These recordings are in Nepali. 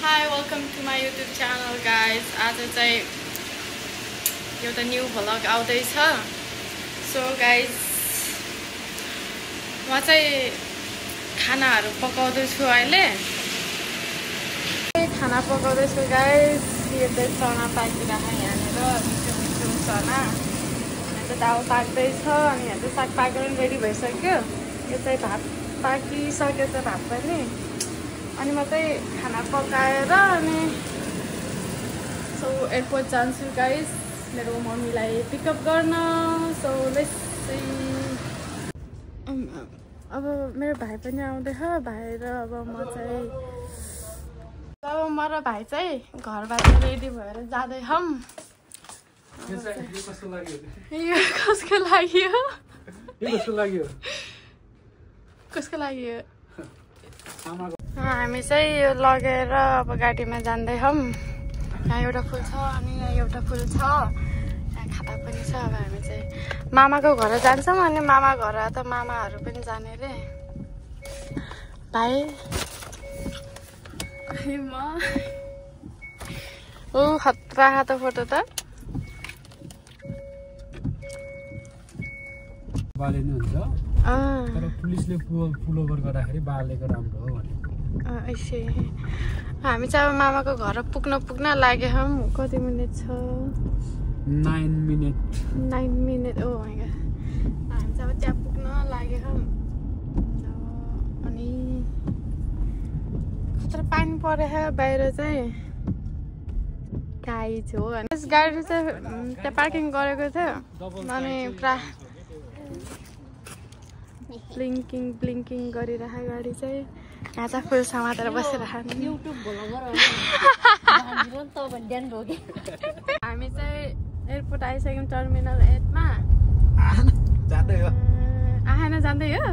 Hi, welcome to my YouTube channel guys. आज चाहिँ एउटा न्यू भ्लग आउँदैछ. So guys, म चाहिँ खानाहरु पकाउँदैछु अहिले. खाना पकाउँदैछु guys. यो चाहिँ चना पाकिरहेको यहाँनिर मिठो चना. यहाँ दाल पाक्दैछ अनि यहाँ चाहिँ साग पाकेर रेडी भइसक्यो. यो चाहिँ भात पाकिसक्यो छ भात पनि. अनि म चाहिँ खाना पकाएर अनि सो एयरपोर्ट जान्छु गाइस मेरो मम्मीलाई पिकअप गर्न. So let's see. अब मेरो भाइ पनि आउँदैछ. भाइ र अब म चाहिँ अब म र भाइ चाहिँ घरबाट रेडी भएर जाँदै हौं. यो कसको लागि हो? हामी चाहिँ यो लगेर अब गाडीमा जाँदै हौं. यहाँ एउटा फुल छ अनि यहाँ एउटा फुल छ. यहाँ खाता पनि छ. अब हामी चाहिँ मामाको घर जान्छौँ अनि मामा घर त मामाहरू पनि जाने रे. भाइ ओ खतरा खातो फोटो त बालेनी हुन्छ तर पुलिसले पुल ओभर गर्दाखेरि बालेको राम्रो हो भने. हामी चाहिँ अब मामाको घर पुग्न लाग्यो हौं. कति मिनेट छ? 9 मिनेट. Oh my God. हामी चाहिँ अब त्यहाँ पुग्न लाग्यो हौं. अनि कत्रो पानी परेछ बाहिर चाहिँ. गाई छ हो. यस गाडी चाहिँ त्यहाँ पार्किङ गरेको थियो अनि पुरा ब्लिङ्किङ गरिरहेको गाडी चाहिँ. यहाँ चाहिँ फुल समातेर बसिरहेको. हामी चाहिँ एयरपोर्ट आइसक्यौँ टर्मिनल 8 मा. आएन जाँदै हो.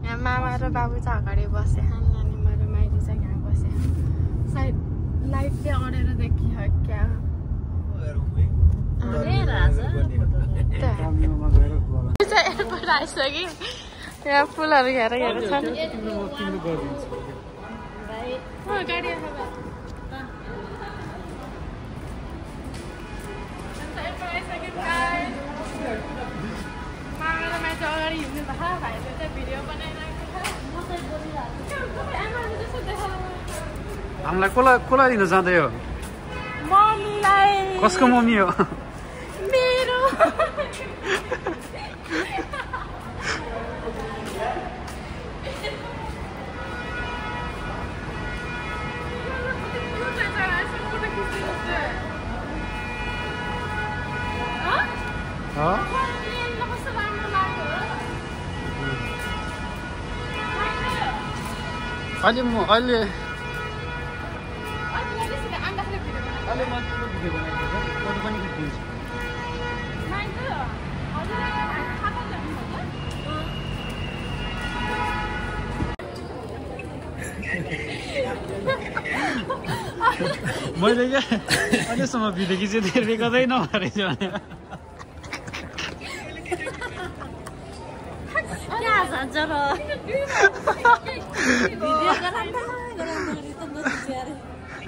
यहाँ मामा र बाबु चाहिँ अगाडि बसे अनि मेरो माइती चाहिँ यहाँ बसे. सायद लाइट चाहिँ अडेर देखियो क्या. एयरपोर्ट आइसक्यो. यहाँ फुलहरू हेरेर छन्. गाडी अगाडि हिँड्नु भएको. भाइले चाहिँ भिडियो बनाइरहेको छ. हामीलाई कसलाई दिन जाँदै हो? मम्मीलाई. कसको मम्मी हो? मेरो. अहिले मैले क्या अहिलेसम्म भिडियो खिचेर कतै नभरेछ भने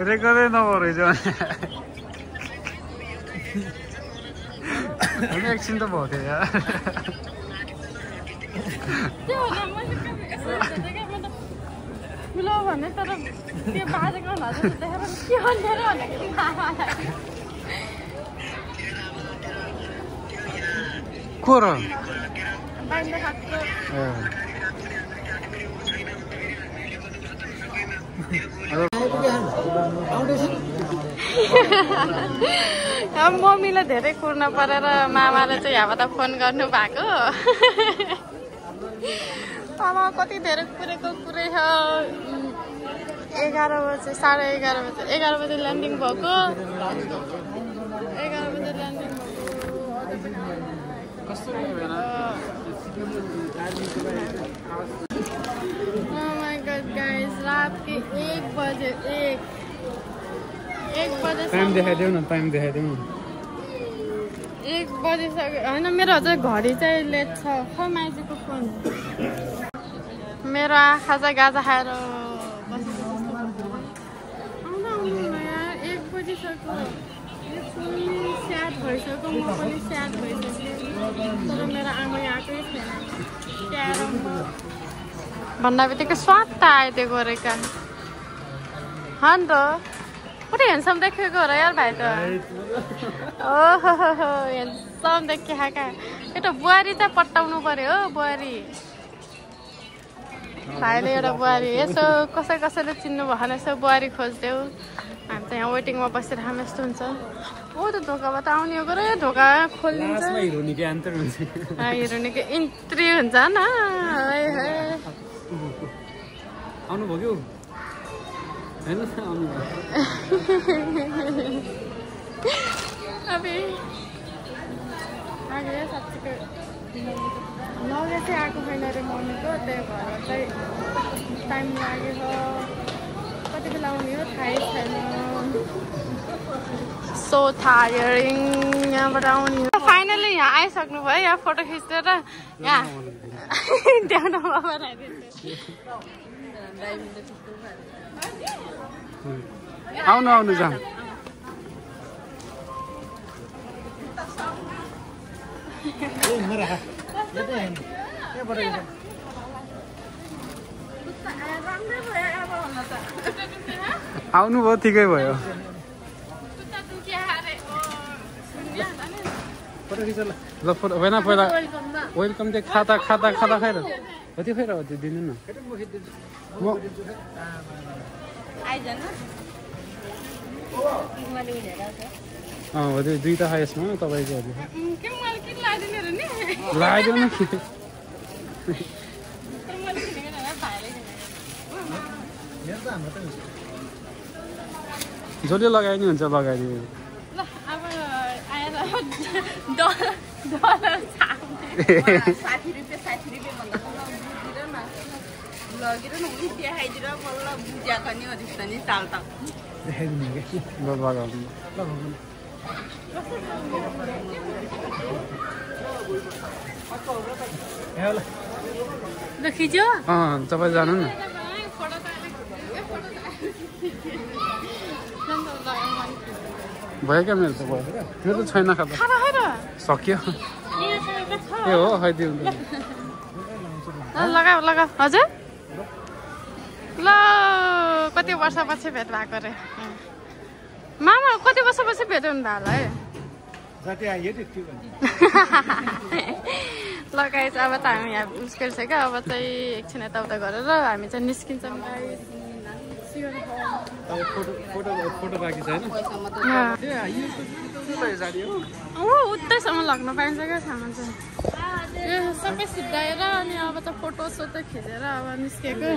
रेकर्डै नभरेछ भने एकछिन त भयो थियो यार. ठुलो भने तर त्यो बाजेको नजर देखेर के भनेर भनेको मामालाई. को र मम्मीलाई धेरै कुर्न परेर मामाले चाहिँ यहाँबाट फोन गर्नु भएको. आमा कति धेरै कुरै छ. 11 बजे 11:30 बजे 11 बजे ल्यान्डिङ भएको. 11 बजे ल्यान्डिङ भएको. Oh my god guys, रात के 1 बजे 1 बजे टाइम देखाइदेऊ न. 1 बजिसक्यो होइन. मेरो अझै घडी चाहिँ लेट छ. खै माइतीको फोन. मेरो आँखा चाहिँ गाजा खाएर बसेको जस्तो. भइसक्यो म पनि स्याड भइसकेँ तर मेरो आमा आएकै छैन क्यारममा भन्दा बित्तिकै स्वाट आयो त्यो गरेका हाँ नि त पुरै ह्यान्डसम देखेको हो र यार भाइ त ओहो ह्यान्डसम देखिया क्या यो त बुहारी चाहिँ पट्टाउनु पर्यो हो बुहारी भाइले एउटा बुहारी यसो कसैले चिन्नु भएन यसो बुहारी खोजिदेऊ हामी त यहाँ वेटिङमा बसिरहेको यस्तो हुन्छ ओ त ढोकाबाट आउने हो गरे ढोका खोलिन्छ हिरोनिको इन्ट्री हुन्छ न आउनु भयो अबे आगे साँच्चीको लगे चाहिँ आएको छैन अरे मम्मीको त्यही भएर चाहिँ टाइम लाग्यो कति बेला आउने हो थाहै छैन सो टायरिङ यहाँबाट आउने फाइनली यहाँ आइसक्नु भयो यहाँ फोटो खिचेर यहाँ देउन आउनु जाम आउनु भयो ठिकै भयो फोटो खिच ल फोटो होइन पहिला वेलकम चाहिँ खाता खाएर हो त्यो खै र हो त्यो दिनु न म हो त्यो दुईवटा छ यसमा तपाईँको लाग्यो न जसले लगाए नि हुन्छ लगाइदियो खिच्यो तपाईँ जानु न भयो क्या मेरो त भयो मेरो त छैन खाता सक्यो ए हो खैदियो लगा हजुर ल कति वर्षपछि भेट भएको रे मामा कति वर्षपछि भेट हुनु भयो होला है लगाएछ अब त हामी यहाँ मुस्किल छ क्या अब चाहिँ एकछिन यताउता गरेर हामी चाहिँ निस्किन्छौँ फोटो बाँकी छ उतैसम्म लग्न पाइन्छ क्या सामान चाहिँ यो सबै सिद्धाएर अनि अब त फोटो सोटो खिचेर अब निस्केको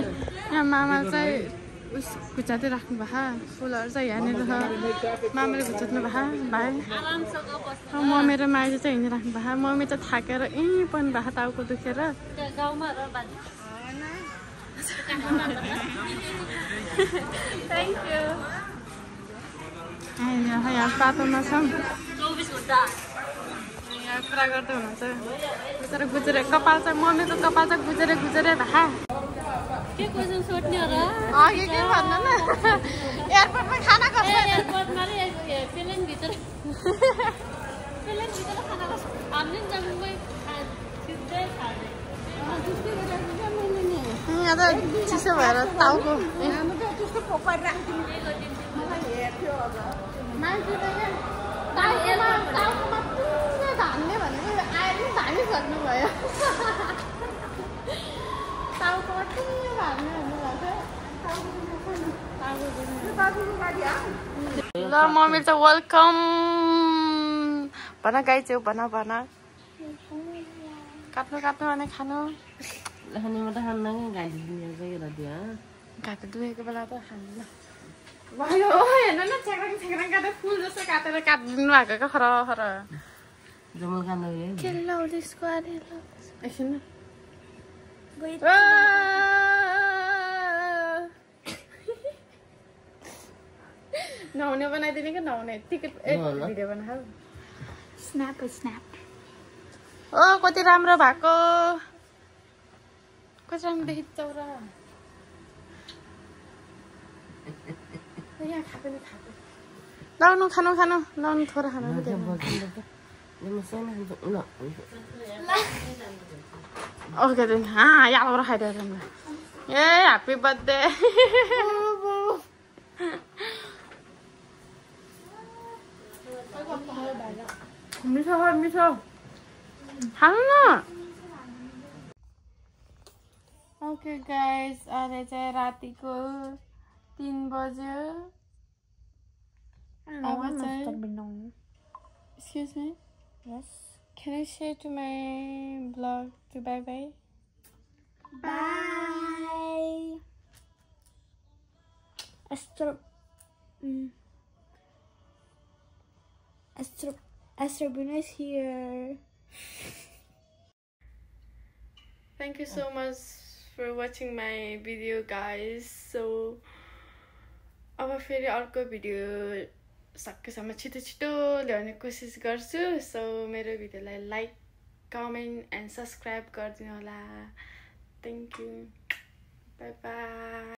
यहाँ मामा चाहिँ उस घुचाउँदै राख्नु भएको फुलहरू चाहिँ यहाँनिर मामाले घुचाउनु भएको भाइ मम्मी र माइली चाहिँ हिँडिराख्नु भएको मम्मी चाहिँ थाकेर पनि भएको टाउको दुखेर थ्याङ्क यू यहाँ बाटोमा छौँ यहाँ कुरा गर्दै हुनुहुन्छ बिचरा गुजेर कपाल चाहिँ मम्मीको कपाल चाहिँ गुजेर भा के क्वेसन सोध्ने हो र के भन्नु न एयरपोर्टमा खाना कसो एयरपोर्टमा प्लेनभित्र खाना कसो हामीले जम्मै सिधै खाने यहाँ त चिसो भएर टाउको त्यस्तो पोपाएर राखिदिनु मलाई हेर्थ्यो टाउकोमा पुरा धान्ने भन्ने आएर नि धानिसक्नु भयो टाउकोमा पुरा धान्ने भन्नुभएको ल मम्मी चाहिँ वेलकम भन गाई चाहिँ भन काट्नु भने खानु घाँटी दुखेको बेला त खानु भयो हेर्नु न छेक्राङ काटेर फुल जस्तो काटेर काटिदिनु भएको क्या खर एकछिन नहुने बनाइदिने क्या नहुने टिकट भिडियो बना स्न्याप ओ कति राम्रो भएको कति राम्रो देखिन्छ र यहाँ खाएको लाउनु खानु खानु लाउनु थोरै खानु ओके देन यहाँ खाइदिएर ए ह्याप्पी बर्थडे मिठो हो मिठो खानु न ओके गाइस अहिले चाहिँ रातिको 3 बज्यो Excuse me? Yes. Can I say to my vlog to bye bye? Bye. Esther Bruna is here. Thank you so much for watching my video, guys. So, अब फेरि अर्को भिडियो सकेसम्म छिटो ल्याउने कोसिस गर्छु सो मेरो भिडियोलाई लाइक कमेन्ट एन्ड सब्स्क्राइब गरिदिनु होला थ्यांक यू बाइ बाइ